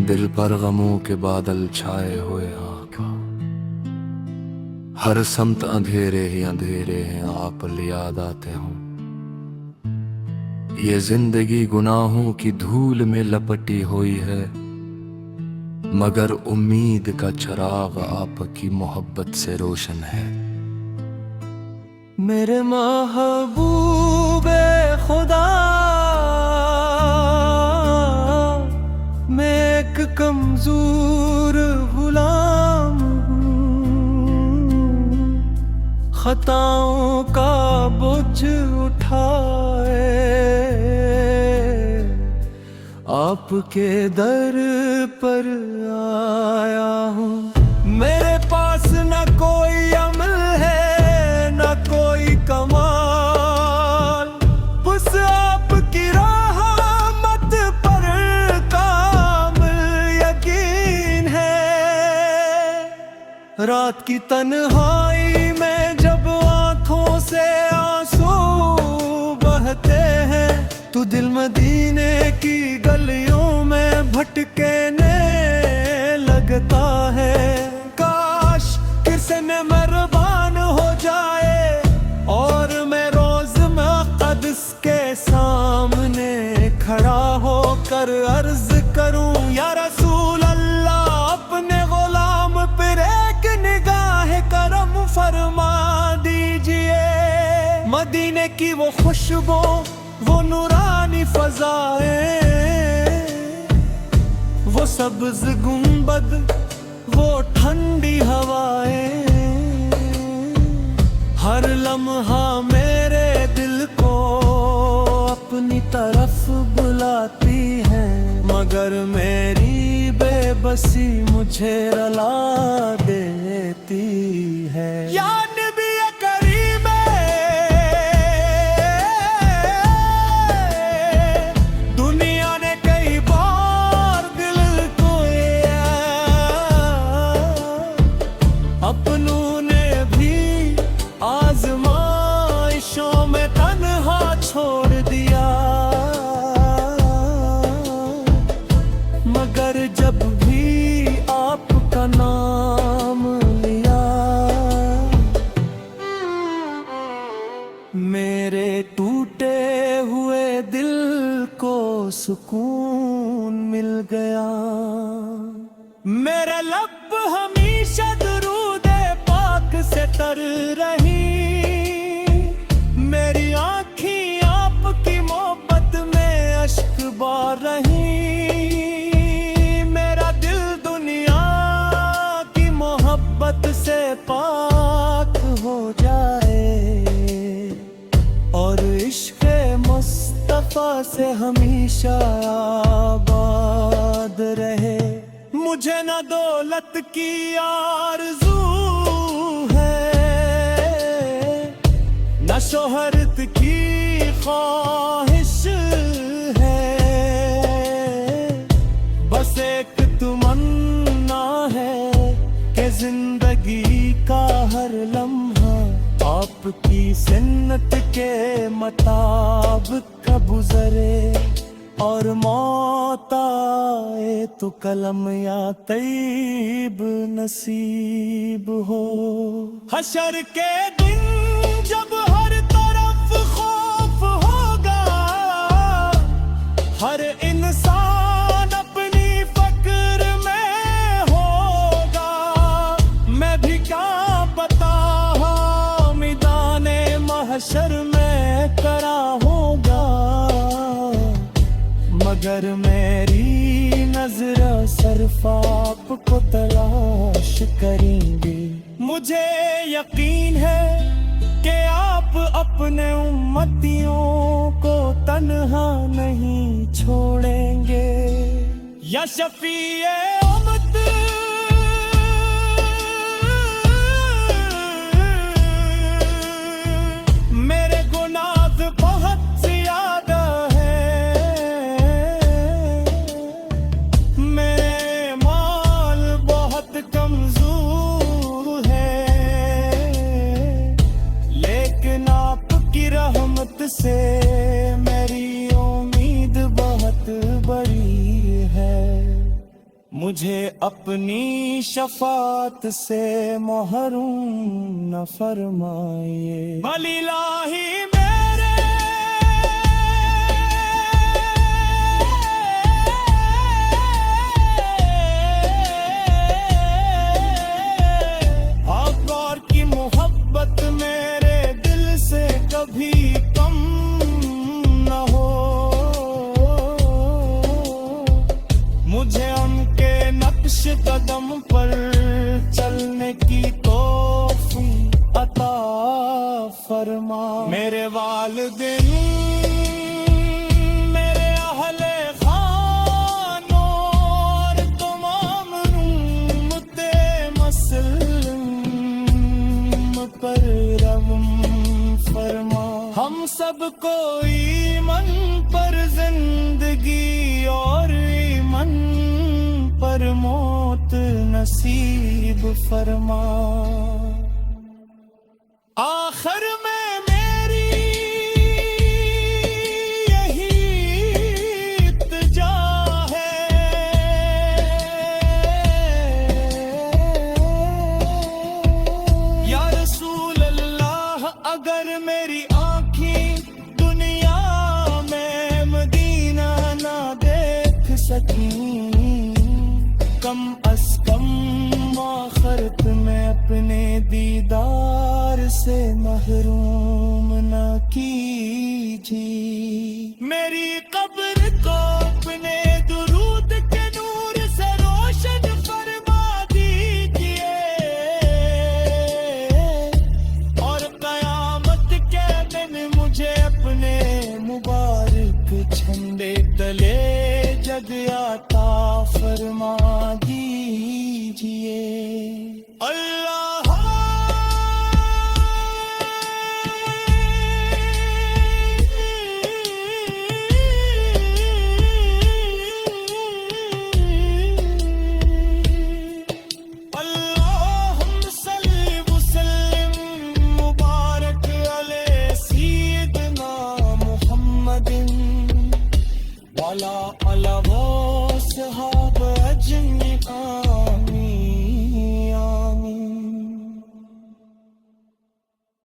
دل پر غموں کے بادل چھائے ہوئے آقا، ہر سمت اندھیرے ہی اندھیرے ہیں، آپ یاد آتے ہوں۔ یہ زندگی گناہوں کی دھول میں لپٹی ہوئی ہے، مگر امید کا چراغ آپ کی محبت سے روشن ہے۔ میرے محبوب خدا، میں ایک کمزور غلام ہوں، خطاؤں کا بوجھ اٹھائے آپ کے در پر آیا ہوں۔ میرے پاس نہ کوئی عمل ہے نہ کوئی کمال، بس آپ کی رحمت پر کامل یقین ہے۔ رات کی تنہائی میں جب آنکھوں سے آنسو بہتے ہیں تو دل مدینے کی گلیوں میں بھٹکنے لگتا ہے۔ کاش کسی نے مہربان ہو جائے اور میں روز مقدس کے سامنے کھڑا ہو کر عرض کروں، یا رسول اللہ اپنے غلام پر ایک نگاہ کرم فرما دیجئے۔ مدینے کی وہ خوشبو، وہ نورانی فضائیں، وہ سبز گنبد، وہ ٹھنڈی ہوائیں، ہر لمحہ میرے دل کو اپنی طرف بلاتی ہیں، مگر میری بے بسی مجھے رلا دیتی ہے۔ یا نبی کریم، دنیا نے کئی بار دل کو اپنوں نے بھی آزمائشوں میں تنہا چھوڑ دیا، مگر جب بھی آپ کا نام لیا میرے ٹوٹے ہوئے دل کو سکون مل گیا۔ میرے لب ہمیشہ درود پاک سے تر رہی، میری آنکھیں آپ کی محبت میں اشک بار رہی، میرا دل دنیا کی محبت سے پاک ہو جائے اور عشق مصطفیٰ سے ہمیشہ آباد رہے۔ مجھے نہ دولت کی آرزو ہے نہ شہرت کی خواہش ہے، بس ایک تمنا ہے کہ زندگی کا ہر لمحہ آپ کی سنت کے مطابق گزرے، اور موت آئے تو کلم یا طیب نصیب ہو۔ حشر کے دن جب ہر طرف خوف ہوگا، ہر انسان اپنی فکر میں ہوگا، میں بھی کیا پتا میدان محشر میں کرا ہوگا، مگر میری نظر صرف آپ کو تلاش کریں گے۔ مجھے یقین ہے کہ آپ اپنے امتیوں کو تنہا نہیں چھوڑیں گے، یا شفیع امت میرے گناہ بہت زیادہ سے میری امید بہت بڑی ہے۔ مجھے اپنی شفاعت سے محروم نہ فرمائیے بل الہی میرے آقا کی محبت میرے دل سے کبھی کم نہ ہو مجھے ان کے نقش قدم پر چلنے کی توفیق عطا فرما میرے والدین میرے اہل خان اور تمام امت مسلم پر رحم فرما ہم سب کو ایمان پر زندگی اور ایمان پر موت نصیب فرما آخر میں میری یہی التجا ہے یا رسول اللہ اگر میری آنکھیں دنیا میں مدینہ نہ دیکھ سکیں کم از کم آخرت میں اپنے دیدار سے محروم نہ کیجیے میری قبر کو اپنے درود کے نور سے روشن فرما دیجیے اور قیامت کے دن مجھے اپنے مبارک جھنڈے تلے جگ عطا فرما دیجیے اللہ اللہم صلی وسلم مبارک علی سیدنا محمد وعلی آلہ و صحابہ اجمعین